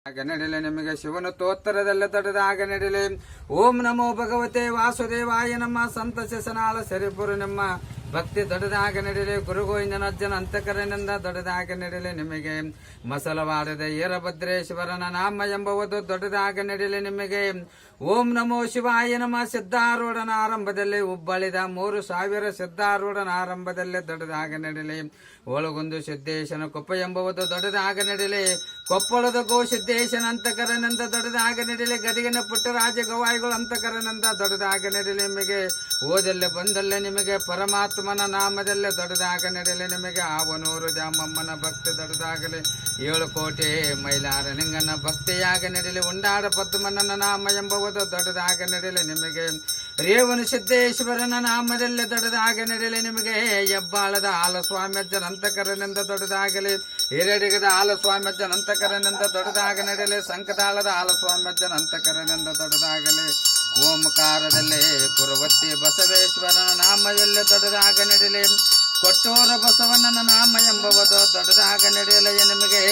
ಆಗ ನಡಿಲೆ ನಿಮಗೆ ಶಿವನ ತೋತ್ತರದಲ್ಲ ದೊಡ್ಡದಾಗ ನಡಿಲೆ. ಓಂ ನಮೋ ಭಗವತೆ ವಾಸುದೇವಾಯ ನಮ್ಮ ಸಂತ ಶಸನಾಳ ಸರಿಪುರು ನಿಮ್ಮ ಭಕ್ತಿ ದೊಡ್ಡದಾಗ ನಡಿಲೆ. ಗುರುಗೋವಿಂದನಜ್ಜನ ಅಂತಕರನಿಂದ ದೊಡ್ಡದಾಗ ನಡಿಲೆ ನಿಮಗೆ. ಮಸಲವಾಡದ ಈರಭದ್ರೇಶ್ವರನ ನಾಮ ಎಂಬುವುದು ದೊಡ್ಡದಾಗ ನಡಿಲೆ ನಿಮಗೆ. ಓಂ ನಮೋ ಶಿವಾಯ ನಮ. ಸಿದ್ಧಾರೂಢನ ಆರಂಭದಲ್ಲಿ ಹುಬ್ಬಳ್ಳಿದ 3,000 ಸಿದ್ಧಾರೂಢನ ಆರಂಭದಲ್ಲೇ ದೊಡ್ಡದಾಗ ನಡಿಲೆ. ಒಳಗೊಂದು ಸಿದ್ದೇಶನ ಕೊಪ್ಪ ಎಂಬುವುದು ದೊಡ್ಡದಾಗ ನಡಿಲೆ. ಕೊಪ್ಪಳದ ಗೋ ಸಿದ್ದೇಶನ ಅಂತಕರನಿಂದ ದೊಡ್ಡದಾಗ ನಡಿಲೆ. ಗದಗಿನ ಪುಟ್ಟರಾಜ ಗವಾಯಿಗಳು ಅಂತಕರನಿಂದ ದೊಡ್ಡದಾಗ ನಡಿಲೆ ನಿಮಗೆ. ಓದಲ್ಲೇ ಬಂದಲ್ಲೇ ನಿಮಗೆ ಪರಮಾತ್ಮನ ನಾಮದಲ್ಲೇ ದೊಡ್ಡದಾಗ ನಡಿಲೆ ನಿಮಗೆ. ಆವನೂರು ದ್ಯಾಮಮ್ಮನ ಭಕ್ತಿ ದೊಡ್ಡದಾಗಲಿ. 7 ಕೋಟೆ ಮೈಲಾರ ನಿಂಗನ ಭಕ್ತಿಯಾಗ ನಡಿಲೆ. ಉಂಡಾಡ ಪದ್ಮನ ನಾಮ ಎಂಬುವುದು ದೊಡ್ಡದಾಗ ನಡಿಲೆ ನಿಮಗೆ. ರೇವಣ ಸಿದ್ದೇಶ್ವರನ ನಾಮದಲ್ಲೇ ದೊಡ್ಡದಾಗ ನಡಿಲೆ ನಿಮಗೆ. ಹೆಬ್ಬಾಳದ ಆಲಸ್ವಾಮ್ಯಜ್ಜನ ಅಂತಕರನಿಂದ ದೊಡ್ಡದಾಗಲಿ. ಹಿರೇಡಿಗದ ಆಲಸ್ವಾಮ್ಯಜ್ಜನ ಅಂತಕರನಿಂದ ದೊಡ್ಡದಾಗ ನಡಿಲೆ. ಸಂಕದಾಳದ ಆಲಸ್ವಾಮ್ಯಜ್ಜನ ಅಂತಕರನಿಂದ ದೊಡ್ಡದಾಗಲಿ. ಓಂಕಾರದಲ್ಲೇ ಕುರುವತ್ತಿ ಬಸವೇಶ್ವರನ ನಾಮದಲ್ಲೇ ದೊಡ್ಡದಾಗ ನಡಿಲೆ. ಕೊಟ್ಟೂರ ಬಸವಣ್ಣನ ನಾಮ ಎಂಬುವುದು ದೊಡ್ಡದಾಗ ನಡೆಯಲೇ ನಿಮಗೆ.